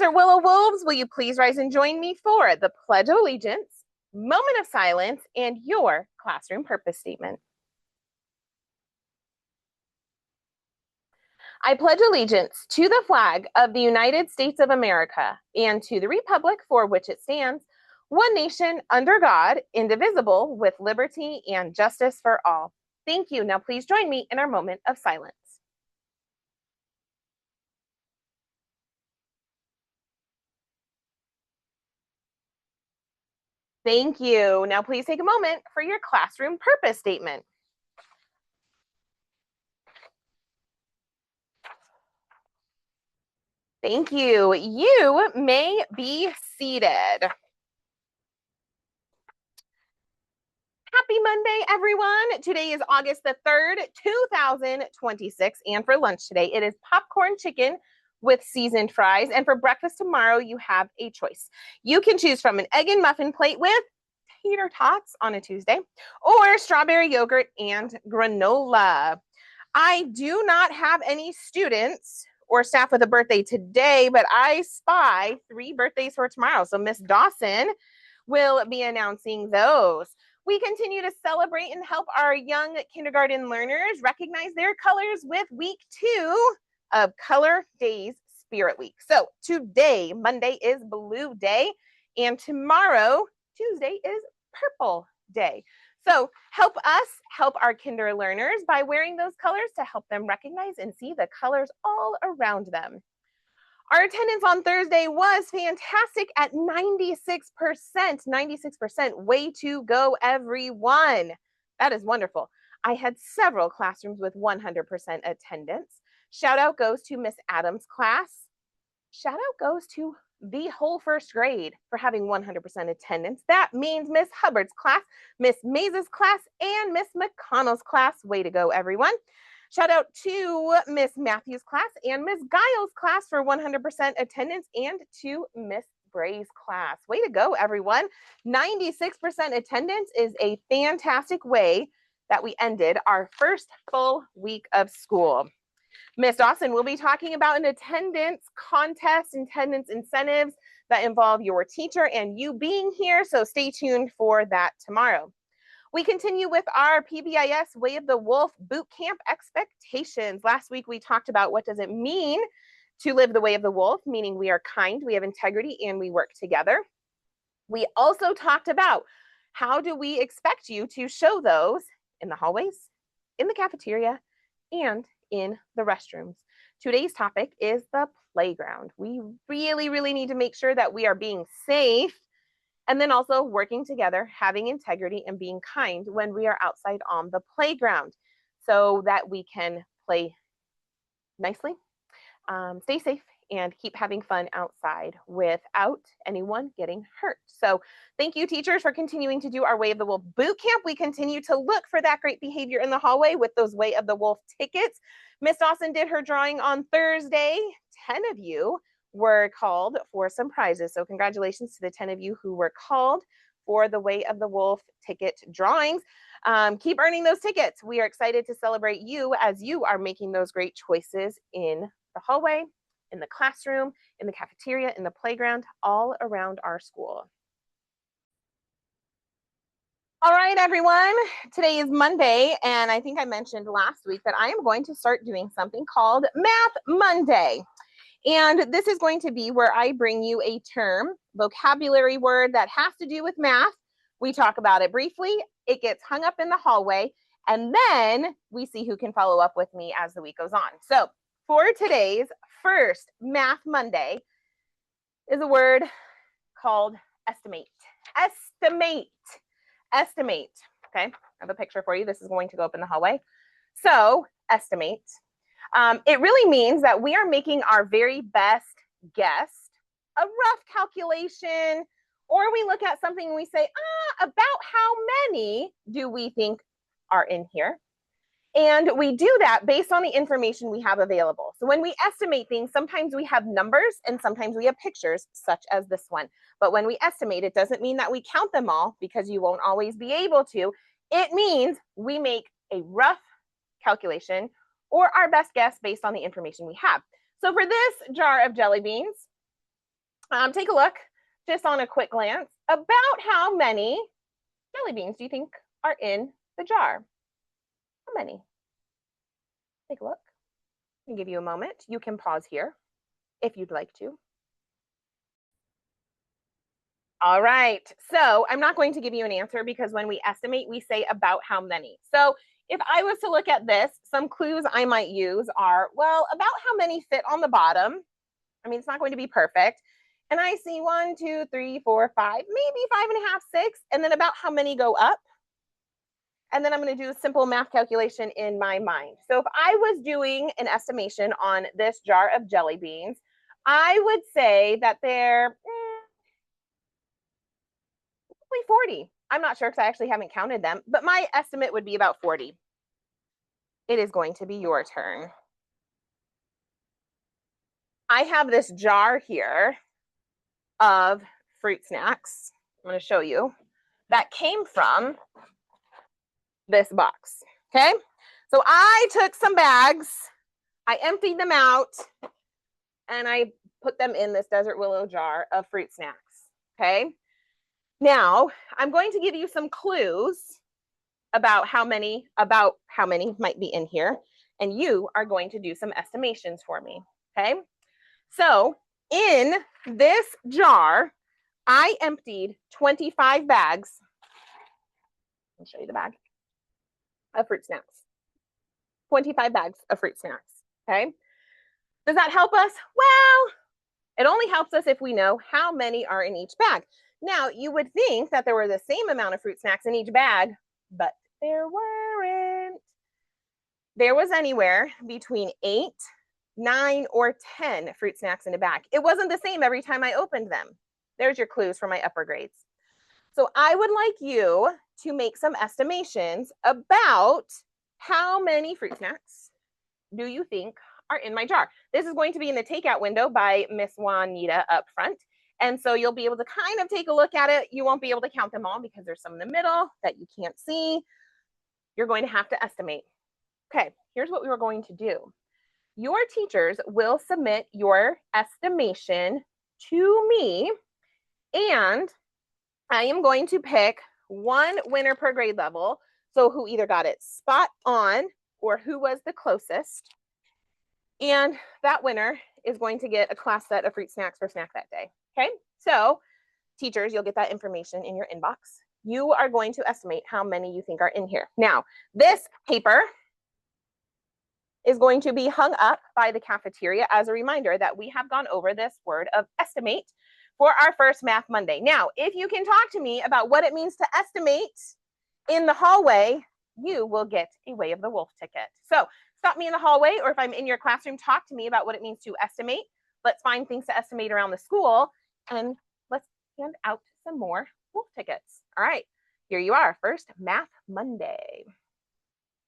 Desert Willow Wolves, will you please rise and join me for the Pledge of Allegiance, moment of silence, and your classroom purpose statement. I pledge allegiance to the flag of the United States of America and to the republic for which it stands, one nation under God, indivisible, with liberty and justice for all. Thank you. Now please join me in our moment of silence. Thank you. Now please take a moment for your classroom purpose statement. Thank you. You may be seated. Happy Monday, everyone. Today is August the 3rd, 2026. And for lunch today, it is popcorn chicken with seasoned fries. And for breakfast tomorrow, you have a choice. You can choose from an egg and muffin plate with tater tots on a Tuesday, or strawberry yogurt and granola. I do not have any students or staff with a birthday today, but I spy 3 birthdays for tomorrow. So Miss Dawson will be announcing those. We continue to celebrate and help our young kindergarten learners recognize their colors with week 2 of Color Days Spirit Week. So today, Monday, is Blue Day, and tomorrow, Tuesday, is Purple Day. So help us help our kinder learners by wearing those colors to help them recognize and see the colors all around them. Our attendance on Thursday was fantastic at 96%. 96%. Way to go, everyone. That is wonderful. I had several classrooms with 100% attendance. Shout out goes to Miss Adams' class. Shout out goes to the whole first grade for having 100% attendance. That means Miss Hubbard's class, Miss Mays' class, and Miss McConnell's class. Way to go, everyone. Shout out to Miss Matthews' class and Miss Giles' class for 100% attendance, and to Miss Bray's class. Way to go, everyone. 96% attendance is a fantastic way that we ended our first full week of school. Miss Dawson will be talking about an attendance contest, attendance incentives that involve your teacher and you being here, so stay tuned for that tomorrow. We continue with our PBIS Way of the Wolf Boot Camp expectations. Last week, we talked about what does it mean to live the way of the wolf, meaning we are kind, we have integrity, and we work together. We also talked about how do we expect you to show those in the hallways, in the cafeteria, and in the restrooms. Today's topic is the playground. We really need to make sure that we are being safe and then also working together, having integrity, and being kind when we are outside on the playground so that we can play nicely, stay safe, and keep having fun outside without anyone getting hurt. So thank you, teachers, for continuing to do our Way of the Wolf boot camp. We continue to look for that great behavior in the hallway with those Way of the Wolf tickets. Miss Dawson did her drawing on Thursday. 10 of you were called for some prizes. So congratulations to the 10 of you who were called for the Way of the Wolf ticket drawings. Keep earning those tickets. We are excited to celebrate you as you are making those great choices in the hallway, in the classroom, in the cafeteria, in the playground, all around our school. All right, everyone. Today is Monday, and I think I mentioned last week that I am going to start doing something called Math Monday. And this is going to be where I bring you a term, vocabulary word that has to do with math. We talk about it briefly. It gets hung up in the hallway, and then we see who can follow up with me as the week goes on. So for today's first Math Monday is a word called estimate. Estimate. Estimate. Okay, I have a picture for you. This is going to go up in the hallway. So estimate. It really means that we are making our very best guess, a rough calculation, or we look at something and we say, about how many do we think are in here? And we do that based on the information we have available. So when we estimate things, sometimes we have numbers and sometimes we have pictures, such as this one. But when we estimate, it doesn't mean that we count them all, because you won't always be able to. It means we make a rough calculation or our best guess based on the information we have. So for this jar of jelly beans, take a look just on a quick glance about how many jelly beans do you think are in the jar? How many? Take a look. I'll give you a moment. You can pause here if you'd like to. All right, so I'm not going to give you an answer because when we estimate, we say about how many. So if I was to look at this, some clues I might use are, well, about how many fit on the bottom. I mean, it's not going to be perfect. And I see 1, 2, 3, 4, 5, maybe 5.5, 6, and then about how many go up. And then I'm going to do a simple math calculation in my mind. So if I was doing an estimation on this jar of jelly beans, I would say that they're 40. I'm not sure because I actually haven't counted them, but my estimate would be about 40. It is going to be your turn. I have this jar here of fruit snacks. I'm going to show you that came from this box. Okay. So I took some bags, I emptied them out, and I put them in this Desert Willow jar of fruit snacks. Okay. Now I'm going to give you some clues about how many might be in here, and you are going to do some estimations for me. Okay. So in this jar, I emptied 25 bags. I'll show you the bag of fruit snacks. 25 bags of fruit snacks. Okay. Does that help us? Well, it only helps us if we know how many are in each bag. Now, you would think that there were the same amount of fruit snacks in each bag, but there weren't. There was anywhere between 8, 9, or 10 fruit snacks in a bag. It wasn't the same every time I opened them. There's your clues for my upper grades. So I would like you to make some estimations about how many fruit snacks do you think are in my jar. This is going to be in the takeout window by Miss Juanita up front. And so you'll be able to kind of take a look at it. You won't be able to count them all because there's some in the middle that you can't see. You're going to have to estimate. Okay, here's what we were going to do. Your teachers will submit your estimation to me, and I am going to pick one winner per grade level. So who either got it spot on or who was the closest. And that winner is going to get a class set of fruit snacks for snack that day. Okay, so teachers, you'll get that information in your inbox. You are going to estimate how many you think are in here. Now, this paper is going to be hung up by the cafeteria as a reminder that we have gone over this word of estimate for our first Math Monday. Now, if you can talk to me about what it means to estimate in the hallway, you will get a Way of the Wolf ticket. So stop me in the hallway, or if I'm in your classroom, talk to me about what it means to estimate. Let's find things to estimate around the school, and let's hand out some more Wolf tickets. All right, here you are, first Math Monday.